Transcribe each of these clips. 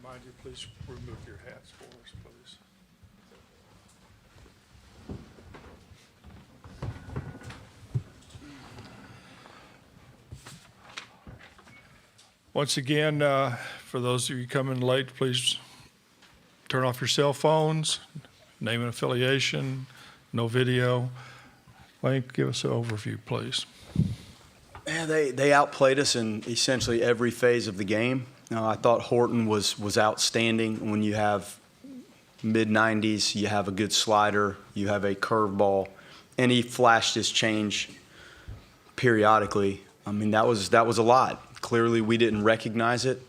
remind you, please remove your hats for us, please. Once again, for those of you coming late, please turn off your cell phones, name and affiliation, no video. Link, give us an overview, please. Yeah, they outplayed us in essentially every phase of the game. I thought Horton was outstanding. When you have mid-90s, you have a good slider, you have a curveball, and he flashed his change periodically. I mean, that was a lot. Clearly, we didn't recognize it.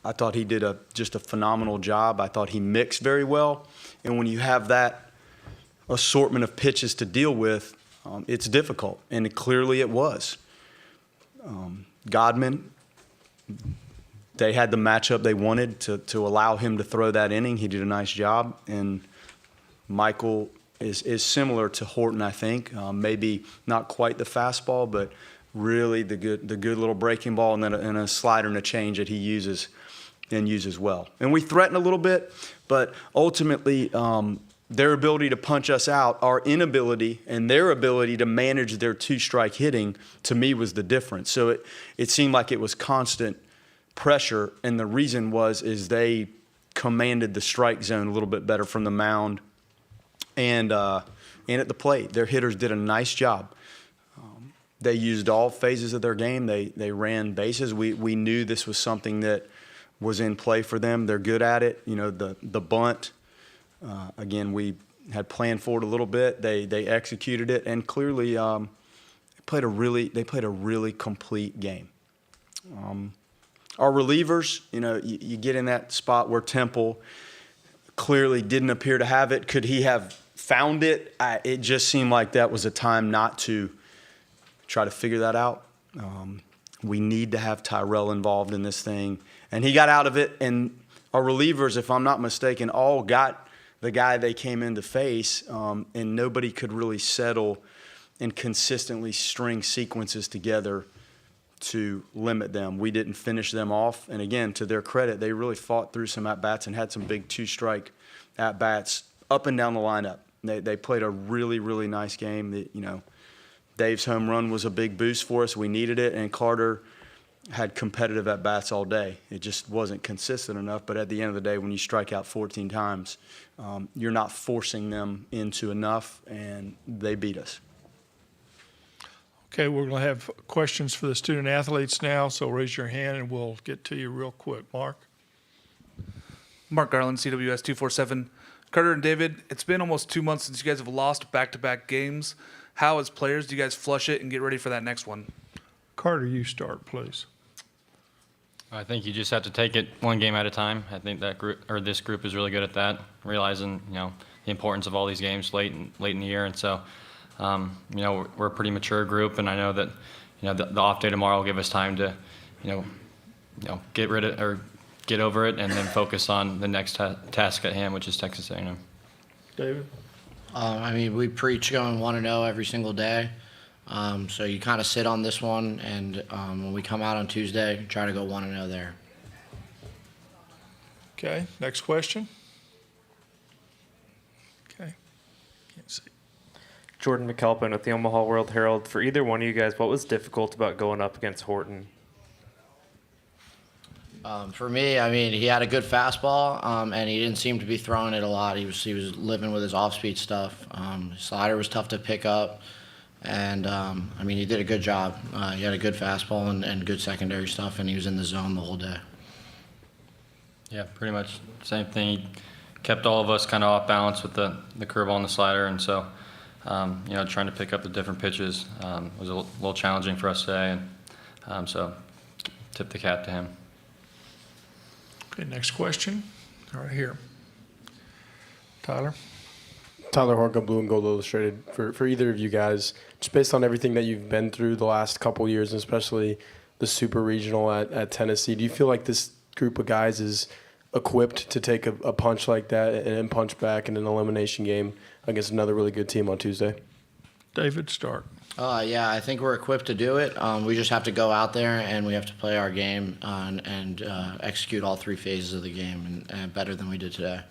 I thought he did just a phenomenal job. I thought he mixed very well. And when you have that assortment of pitches to deal with, it's difficult, and clearly it was. Godman, they had the matchup they wanted to allow him to throw that inning. He did a nice job, and Michael is similar to Horton, I think. Maybe not quite the fastball, but really the good little breaking ball, and then a slider and a change that he uses well. And we threaten a little bit, but ultimately their ability to punch us out, our inability and their ability to manage their two-strike hitting, to me, was the difference. So it seemed like it was constant pressure, and the reason is they commanded the strike zone a little bit better from the mound and at the plate. Their hitters did a nice job. They used all phases of their game. They ran bases. We knew this was something that was in play for them. They're good at it. You know, the bunt. Again, we had planned for it a little bit. They executed it, and clearly they played a really complete game. Our relievers, you know, you get in that spot where Temple clearly didn't appear to have it. Could he have found it? It just seemed like that was a time not to try to figure that out. We need to have Tyrell involved in this thing. And he got out of it, and our relievers, if I'm not mistaken, all got the guy they came in to face, and nobody could really settle and consistently string sequences together to limit them. We didn't finish them off. And again, to their credit, they really fought through some at-bats and had some big two-strike at-bats up and down the lineup. They played a really, really nice game. You know, Dave's home run was a big boost for us. We needed it, and Carter had competitive at-bats all day. It just wasn't consistent enough, but at the end of the day, when you strike out 14 times, you're not forcing them into enough, and they beat us. Okay, we're going to have questions for the student athletes now, so raise your hand and we'll get to you real quick. Mark? Mark Garland, CWS 247. Carter and David, it's been almost 2 months since you guys have lost back-to-back games. How, as players, do you guys flush it and get ready for that next one? Carter, you start, please. I think you just have to take it one game at a time. I think that group, or this group, is really good at that, realizing, you know, the importance of all these games late in the year. And so, you know, we're a pretty mature group, and I know that, you know, the off day tomorrow will give us time to, you know, get rid of or get over it, and then focus on the next task at hand, which is Texas A&M. David? I mean, we preach going 1-0 every single day. So you kind of sit on this one, and when we come out on Tuesday, try to go 1-0 there. Okay, next question. Okay, can't see. Jordan McAlpin with the Omaha World Herald. For either one of you guys, what was difficult about going up against Horton? For me, I mean, he had a good fastball, and he didn't seem to be throwing it a lot. He was living with his off-speed stuff. Slider was tough to pick up, and I mean, he did a good job. He had a good fastball and good secondary stuff, and he was in the zone the whole day. Yeah, pretty much same thing. He kept all of us kind of off balance with the curveball and the slider, and so you know, trying to pick up the different pitches was a little challenging for us today, and so tip the cap to him. Okay, next question. Right here. Tyler? Tyler Horka, Blue and Gold Illustrated. For either of you guys, just based on everything that you've been through the last couple years, and especially the super regional at Tennessee, do you feel like this group of guys is equipped to take a punch like that and punch back in an elimination game against another really good team on Tuesday? David, start. Yeah, I think we're equipped to do it. We just have to go out there and we have to play our game and execute all 3 phases of the game and better than we did today.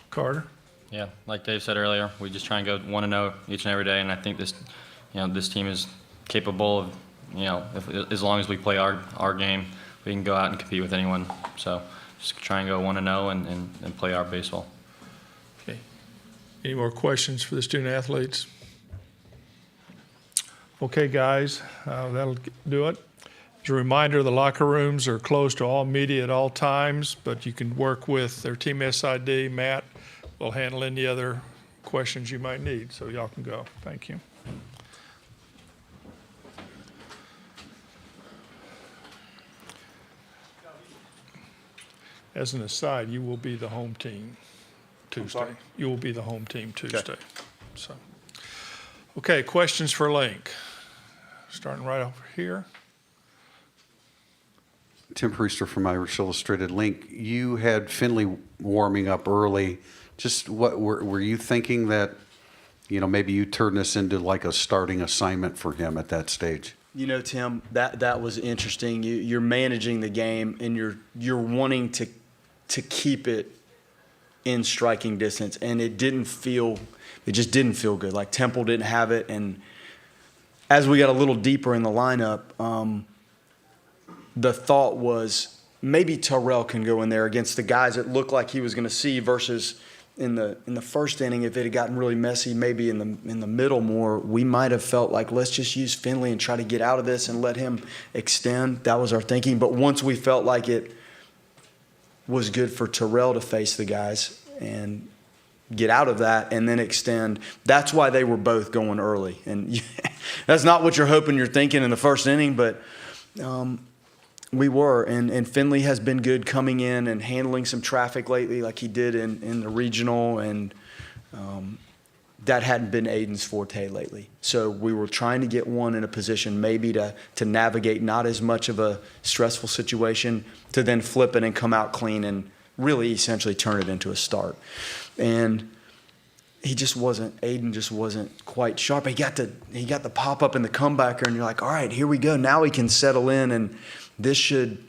Carter? Yeah, like Dave said earlier, we just try and go 1-0 each and every day, and I think this team is capable of, as long as we play our game, we can go out and compete with anyone. So just try and go 1-0 and play our baseball. Okay. Any more questions for the student athletes? Okay, guys, that'll do it. As a reminder, the locker rooms are closed to all media at all times, but you can work with their team SID. Matt will handle any other questions you might need, so y'all can go. Thank you. As an aside, you will be the home team Tuesday. You will be the home team Tuesday. So, okay, questions for Link. Starting right over here. Tim Priester from Irish Illustrated. Link, you had Finley warming up early. Just what were you thinking that, maybe you turn this into like a starting assignment for him at that stage? Tim, that was interesting. You're managing the game and you're wanting to keep it in striking distance, and it just didn't feel good. Like Temple didn't have it, and as we got a little deeper in the lineup, the thought was maybe Terrell can go in there against the guys it looked like he was going to see, versus in the first inning, if it had gotten really messy, maybe in the middle more, we might have felt like, let's just use Finley and try to get out of this and let him extend. That was our thinking. But once we felt like it was good for Terrell to face the guys and get out of that and then extend, that's why they were both going early. And that's not what you're hoping you're thinking in the first inning, but we were. And Finley has been good coming in and handling some traffic lately like he did in the regional, and that hadn't been Aiden's forte lately. So we were trying to get one in a position maybe to navigate not as much of a stressful situation, to then flip it and come out clean and really essentially turn it into a start. And Aiden just wasn't quite sharp. He got the pop up in the comebacker, and you're like, all right, here we go. Now we can settle in, and this should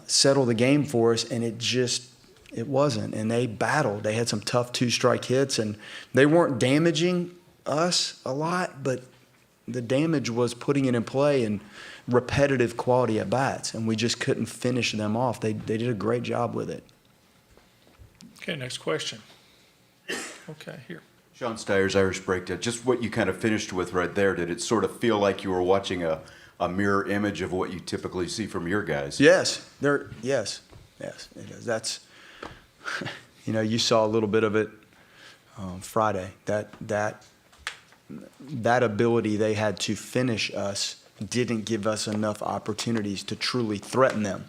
settle the game for us. And it wasn't. And they battled. They had some tough 2-strike hits, and they weren't damaging us a lot, but the damage was putting it in play and repetitive quality at bats, and we just couldn't finish them off. They did a great job with it. Okay, next question. Okay, here. Sean Steyer's Irish Breakdown. Just what you kind of finished with right there, did it sort of feel like you were watching a mirror image of what you typically see from your guys? Yes, yes, it is. That's, you saw a little bit of it Friday. That ability they had to finish us didn't give us enough opportunities to truly threaten them.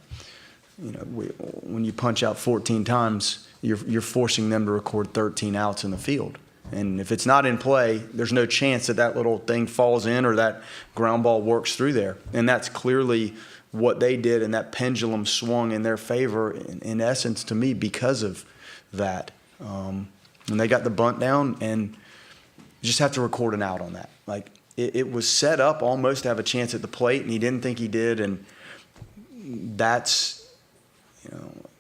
When you punch out 14 times, you're forcing them to record 13 outs in the field. And if it's not in play, there's no chance that little thing falls in or that ground ball works through there. And that's clearly what they did, and that pendulum swung in their favor, in essence, to me, because of that. And they got the bunt down, and you just have to record an out on that. Like, it was set up almost to have a chance at the plate, and he didn't think he did, and that's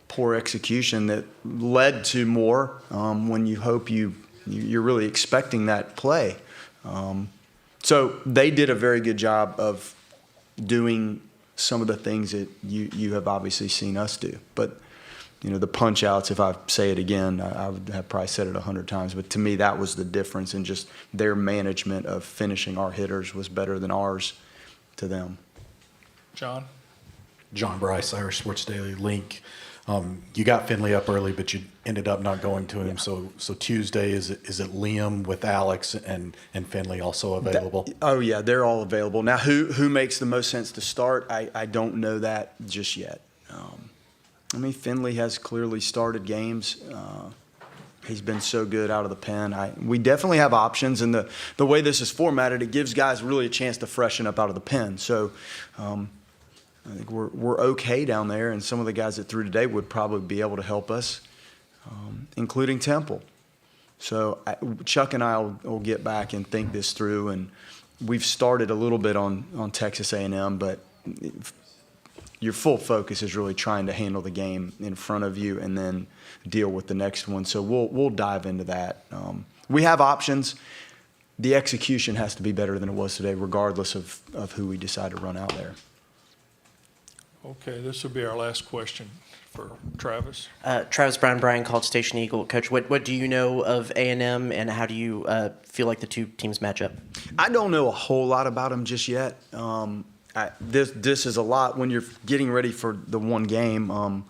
poor execution that led to more when you hope you're really expecting that play. So they did a very good job of doing some of the things that you have obviously seen us do. But, the punch outs, if I say it again, I would have probably said it 100 times, but to me that was the difference, and just their management of finishing our hitters was better than ours to them. John? John Bryce, Irish Sports Daily. Link. You got Finley up early, but you ended up not going to him. Yeah. So Tuesday, is it Liam with Alex and Finley also available? Yeah, they're all available. Now, who makes the most sense to start? I don't know that just yet. Finley has clearly started games. He's been so good out of the pen. We definitely have options, and the way this is formatted, it gives guys really a chance to freshen up out of the pen. So I think we're okay down there, and some of the guys that threw today would probably be able to help us, including Temple. So Chuck and I will get back and think this through, and we've started a little bit on Texas A&M, but your full focus is really trying to handle the game in front of you and then deal with the next one. So we'll dive into that. We have options. The execution has to be better than it was today, regardless of who we decide to run out there. Okay, this will be our last question for Travis. Travis Brown, Bryan, College Station Eagle. Coach, what do you know of A&M, and how do you feel like the two teams match up? I don't know a whole lot about them just yet. This is a lot when you're getting ready for the one game.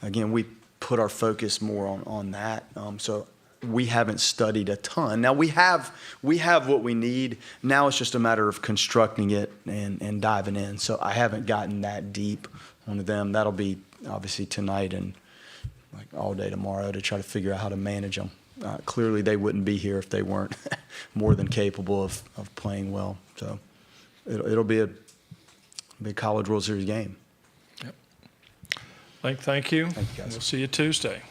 Again, we put our focus more on that. So we haven't studied a ton. Now we have what we need. Now it's just a matter of constructing it and diving in. So I haven't gotten that deep onto them. That'll be obviously tonight and like all day tomorrow to try to figure out how to manage them. Clearly they wouldn't be here if they weren't more than capable of playing well. So it'll be a big College World Series game. Thank you. Thank you, guys. We'll see you Tuesday.